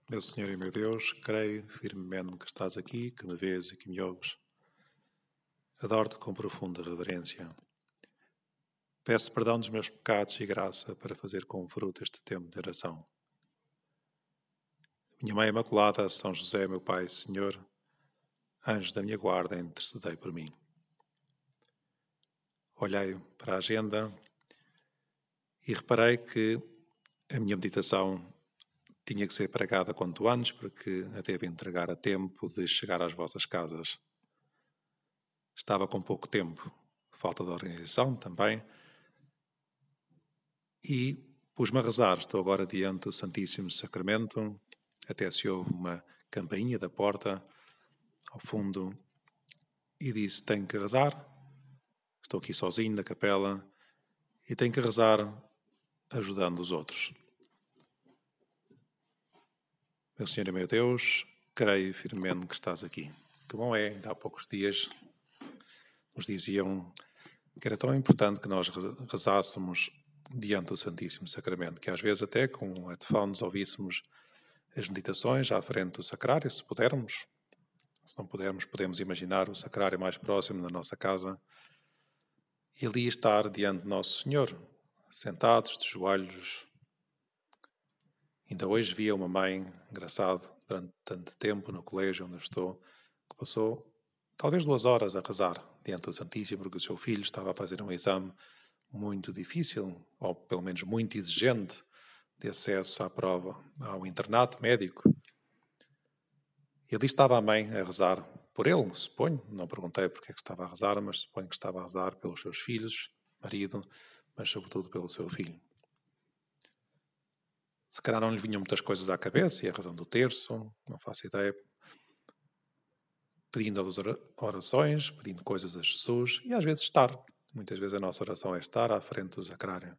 Meu Senhor e meu Deus, creio firmemente que estás aqui, que me vês e que me ouves. Adoro-te com profunda reverência. Peço perdão dos meus pecados e graça para fazer com fruto este tempo de oração. Minha Mãe Imaculada, São José, meu Pai, Senhor, anjos da minha guarda, intercedei por mim. Olhei para a agenda e reparei que a minha meditação tinha que ser pregada quanto antes, porque a devo entregar a tempo de chegar às vossas casas. Estava com pouco tempo, falta de organização também, e pus-me a rezar. Estou agora diante do Santíssimo Sacramento, até se ouve uma campainha da porta ao fundo e disse: tenho que rezar. Estou aqui sozinho na capela e tenho que rezar ajudando os outros. Meu Senhor e meu Deus, creio firmemente que estás aqui. Que bom é, ainda há poucos dias nos diziam que era tão importante que nós rezássemos diante do Santíssimo Sacramento, que às vezes até com headphones ouvíssemos as meditações à frente do sacrário, se pudermos. Se não pudermos, podemos imaginar o sacrário mais próximo da nossa casa e ali estar diante de Nosso Senhor, sentados de joelhos. Ainda hoje via uma mãe, engraçado, durante tanto tempo no colégio onde eu estou, que passou talvez 2 horas a rezar diante do Santíssimo, porque o seu filho estava a fazer um exame muito difícil, ou pelo menos muito exigente, de acesso à prova, ao internato médico. E ali estava a mãe a rezar por ele, suponho. Não perguntei porque é que estava a rezar, mas suponho que estava a rezar pelos seus filhos, marido, mas sobretudo pelo seu filho. Se calhar não lhe vinham muitas coisas à cabeça, e a razão do terço, não faço ideia. Pedindo as orações, pedindo coisas a Jesus e às vezes estar. Muitas vezes a nossa oração é estar à frente do sacrário.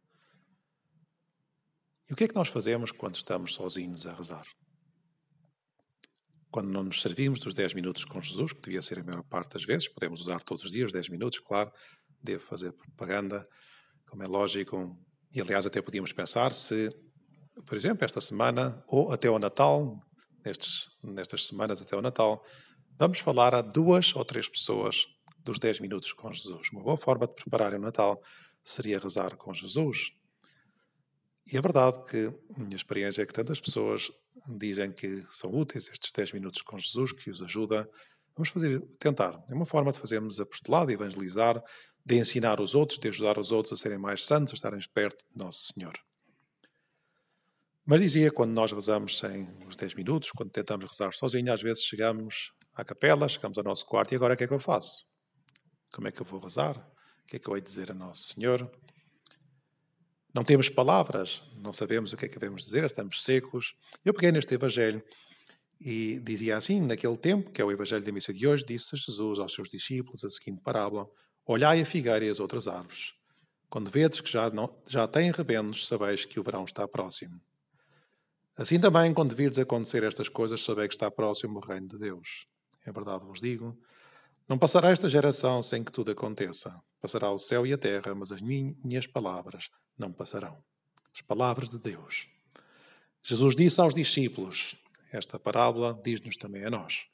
E o que é que nós fazemos quando estamos sozinhos a rezar? Quando não nos servimos dos 10 minutos com Jesus, que devia ser a maior parte das vezes, podemos usar todos os dias 10 minutos, claro, devo fazer propaganda, como é lógico. E aliás até podíamos pensar se, por exemplo, esta semana ou até ao Natal, nestas semanas até ao Natal, vamos falar a 2 ou 3 pessoas dos 10 minutos com Jesus. Uma boa forma de preparar o Natal seria rezar com Jesus. E é verdade que a minha experiência é que tantas pessoas dizem que são úteis estes 10 minutos com Jesus, que os ajuda. Vamos tentar. É uma forma de fazermos apostolado, evangelizar, de ensinar os outros, de ajudar os outros a serem mais santos, a estarem perto de Nosso Senhor. Mas dizia, quando nós rezamos sem os 10 minutos, quando tentamos rezar sozinho, às vezes chegamos à capela, chegamos ao nosso quarto e agora o que é que eu faço? Como é que eu vou rezar? O que é que eu hei de dizer a Nosso Senhor? Não temos palavras, não sabemos o que é que devemos dizer, estamos secos. Eu peguei neste Evangelho e dizia assim, naquele tempo, que é o Evangelho da missa de hoje, disse Jesus aos seus discípulos a seguinte parábola: olhai a figueira e as outras árvores. Quando vedes que já têm rebentos, sabeis que o verão está próximo. Assim também, quando virdes acontecer estas coisas, sabeis que está próximo o reino de Deus. É verdade vos digo, não passará esta geração sem que tudo aconteça. Passará o céu e a terra, mas as minhas palavras não passarão. As palavras de Deus. Jesus disse aos discípulos, esta parábola diz-nos também a nós.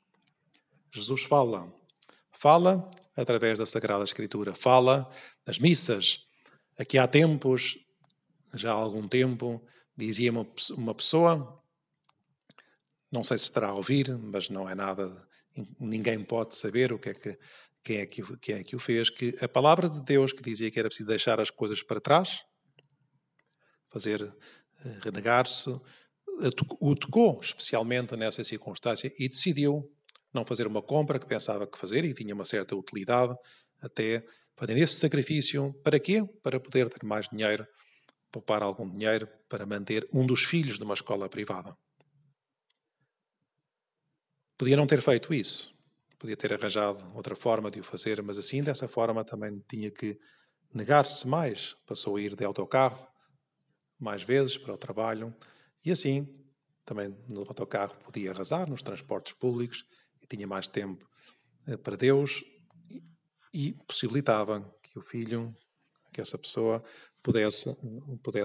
Jesus fala através da Sagrada Escritura, fala nas missas. Aqui há tempos, já há algum tempo, dizia uma pessoa, não sei se estará a ouvir, mas não é nada, ninguém pode saber quem é que o fez, que a palavra de Deus que dizia que era preciso deixar as coisas para trás, renegar-se, o tocou especialmente nessa circunstância e decidiu não fazer uma compra que pensava que fazer e tinha uma certa utilidade, até fazer esse sacrifício. Para quê? Para poder ter mais dinheiro, poupar algum dinheiro para manter um dos filhos de uma escola privada. Podia não ter feito isso. Podia ter arranjado outra forma de o fazer, mas assim, dessa forma, também tinha que negar-se mais. Passou a ir de autocarro mais vezes para o trabalho e assim, também no autocarro podia arrasar nos transportes públicos e tinha mais tempo para Deus e possibilitava que o filho, que essa pessoa pudesse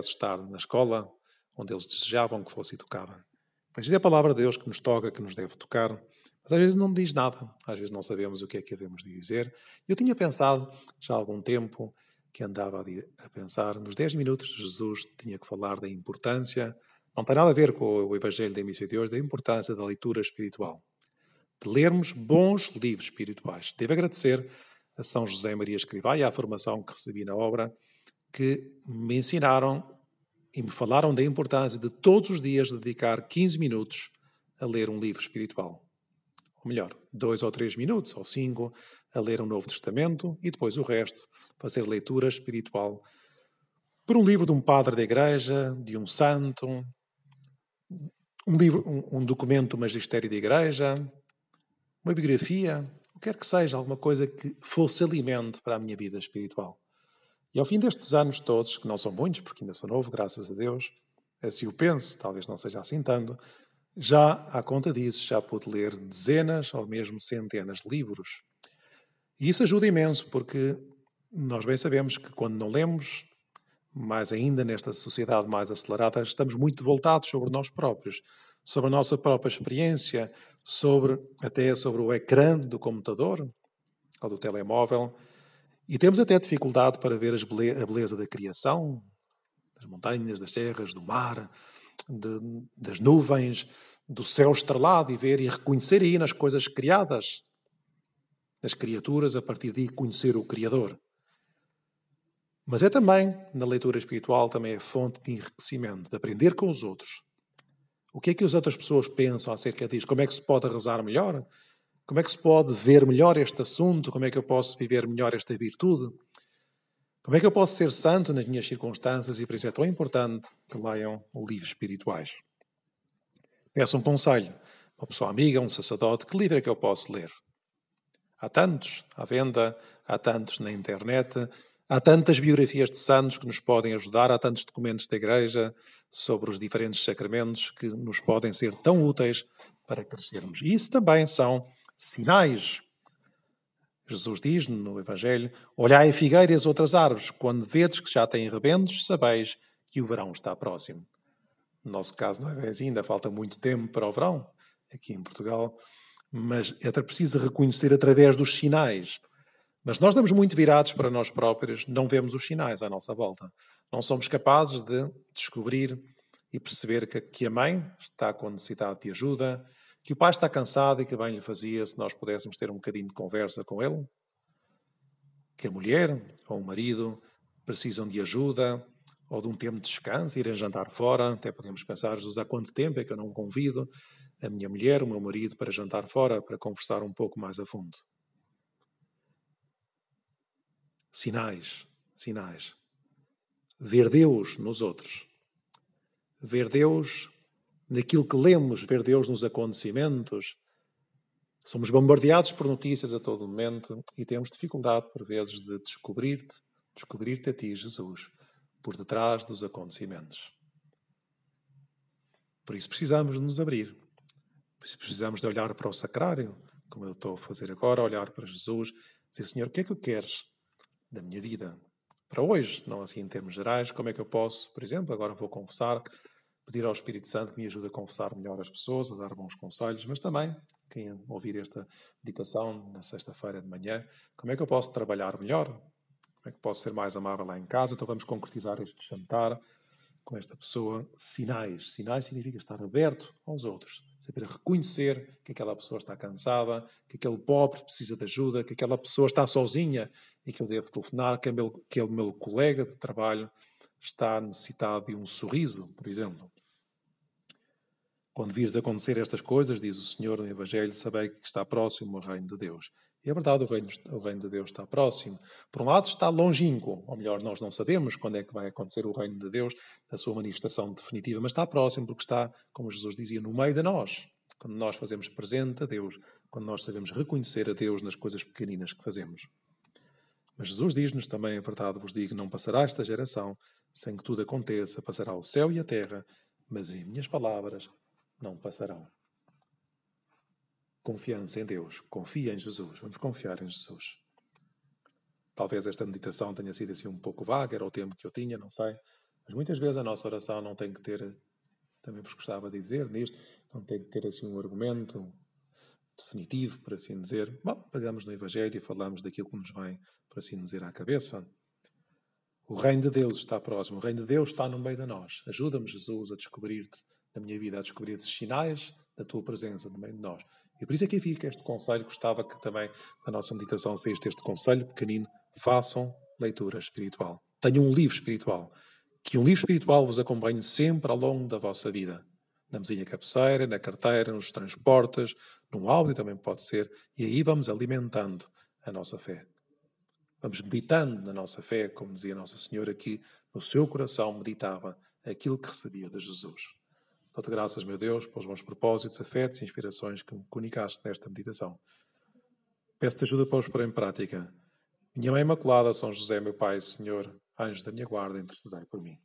estar na escola onde eles desejavam que fosse educada. Pois é a palavra de Deus que nos toca, que nos deve tocar, mas às vezes não diz nada, às vezes não sabemos o que é que devemos dizer. Eu tinha pensado, já há algum tempo, que andava a pensar, nos 10 minutos Jesus tinha que falar da importância, não tem nada a ver com o Evangelho da emissão de hoje, da importância da leitura espiritual, de lermos bons livros espirituais. Devo agradecer a São José Maria Escrivá e à formação que recebi na obra, que me ensinaram e me falaram da importância de todos os dias dedicar 15 minutos a ler um livro espiritual. Ou melhor, 2 ou 3 minutos, ou 5, a ler um Novo Testamento e depois o resto, fazer leitura espiritual por um livro de um padre da igreja, de um santo, um documento do magistério da igreja, uma biografia, o que quer que seja, alguma coisa que fosse alimento para a minha vida espiritual. E ao fim destes anos todos, que não são muitos, porque ainda sou novo, graças a Deus, assim o penso, talvez não seja assim tanto, já, à conta disso, já pude ler dezenas ou mesmo centenas de livros. E isso ajuda imenso, porque nós bem sabemos que quando não lemos, mais ainda nesta sociedade mais acelerada, estamos muito voltados sobre nós próprios, sobre a nossa própria experiência, até sobre o ecrã do computador ou do telemóvel, e temos até dificuldade para ver a beleza da criação, das montanhas, das serras, do mar, das nuvens, do céu estrelado, e ver e reconhecer aí nas coisas criadas, nas criaturas, a partir daí conhecer o Criador. Mas é também, na leitura espiritual, também é fonte de enriquecimento, de aprender com os outros. O que é que as outras pessoas pensam acerca disso? Como é que se pode rezar melhor? Como é que se pode ver melhor este assunto? Como é que eu posso viver melhor esta virtude? Como é que eu posso ser santo nas minhas circunstâncias? E por isso é tão importante que leiam livros espirituais. Peço um conselho, uma pessoa amiga, um sacerdote, que livro é que eu posso ler? Há tantos à venda, há tantos na internet, há tantas biografias de santos que nos podem ajudar, há tantos documentos da Igreja sobre os diferentes sacramentos que nos podem ser tão úteis para crescermos. E isso também são sinais. Jesus diz no Evangelho: olhai a figueira e as outras árvores, quando vedes que já têm rebentos, sabeis que o verão está próximo. No nosso caso não é bem assim, ainda falta muito tempo para o verão, aqui em Portugal, mas é preciso reconhecer através dos sinais. Mas nós estamos muito virados para nós próprios, não vemos os sinais à nossa volta. Não somos capazes de descobrir e perceber que a mãe está com necessidade de ajuda, que o pai está cansado e que bem lhe fazia se nós pudéssemos ter um bocadinho de conversa com ele, que a mulher ou o marido precisam de ajuda ou de um tempo de descanso, irem jantar fora. Até podemos pensar, Jesus, há quanto tempo é que eu não convido a minha mulher, o meu marido, para jantar fora, para conversar um pouco mais a fundo. Sinais, sinais. Ver Deus nos outros. Ver Deus naquilo que lemos, ver Deus nos acontecimentos. Somos bombardeados por notícias a todo momento e temos dificuldade, por vezes, de descobrir-te a ti, Jesus, por detrás dos acontecimentos. Por isso precisamos de nos abrir. Por isso precisamos de olhar para o sacrário, como eu estou a fazer agora, olhar para Jesus, dizer, Senhor, o que é que eu queres da minha vida? Para hoje, não assim em termos gerais, como é que eu posso, por exemplo, agora vou confessar, pedir ao Espírito Santo que me ajude a confessar melhor as pessoas, a dar bons conselhos, mas também, quem ouvir esta meditação na sexta-feira de manhã, como é que eu posso trabalhar melhor? Como é que posso ser mais amável lá em casa? Então vamos concretizar este jantar com esta pessoa. Sinais. Sinais significa estar aberto aos outros. Saber reconhecer que aquela pessoa está cansada, que aquele pobre precisa de ajuda, que aquela pessoa está sozinha e que eu devo telefonar, que aquele meu colega de trabalho está necessitado de um sorriso, por exemplo. Quando vires acontecer estas coisas, diz o Senhor no Evangelho, sabei que está próximo o reino de Deus. E é verdade, o reino de Deus está próximo. Por um lado está longínquo, ou melhor, nós não sabemos quando é que vai acontecer o reino de Deus, a sua manifestação definitiva, mas está próximo porque está, como Jesus dizia, no meio de nós. Quando nós fazemos presente a Deus, quando nós sabemos reconhecer a Deus nas coisas pequeninas que fazemos. Mas Jesus diz-nos também, a verdade vos digo, não passará esta geração sem que tudo aconteça, passará o céu e a terra, mas as minhas palavras não passarão. Confiança em Deus. Confia em Jesus. Vamos confiar em Jesus. Talvez esta meditação tenha sido assim um pouco vaga, era o tempo que eu tinha, não sei. Mas muitas vezes a nossa oração não tem que ter também vos gostava de dizer nisto. Não tem que ter assim um argumento definitivo, por assim dizer. Bom, pegamos no Evangelho e falamos daquilo que nos vem, por assim dizer, à cabeça. O reino de Deus está próximo. O reino de Deus está no meio de nós. Ajuda-me, Jesus, a descobrir-te na minha vida, a descobrir esses sinais da tua presença no meio de nós. E por isso aqui fica este conselho. Gostava que também na nossa meditação saísse este conselho pequenino. Façam leitura espiritual. Tenham um livro espiritual. Que um livro espiritual vos acompanhe sempre ao longo da vossa vida. Na mesinha cabeceira, na carteira, nos transportes, num áudio também pode ser. E aí vamos alimentando a nossa fé. Vamos meditando na nossa fé, como dizia Nossa Senhora, que no seu coração meditava aquilo que recebia de Jesus. Dou-te graças, meu Deus, pelos bons propósitos, afetos e inspirações que me comunicaste nesta meditação. Peço-te ajuda para os pôr em prática. Minha Mãe Imaculada, São José, meu Pai, Senhor, anjo da minha guarda, intercedei por mim.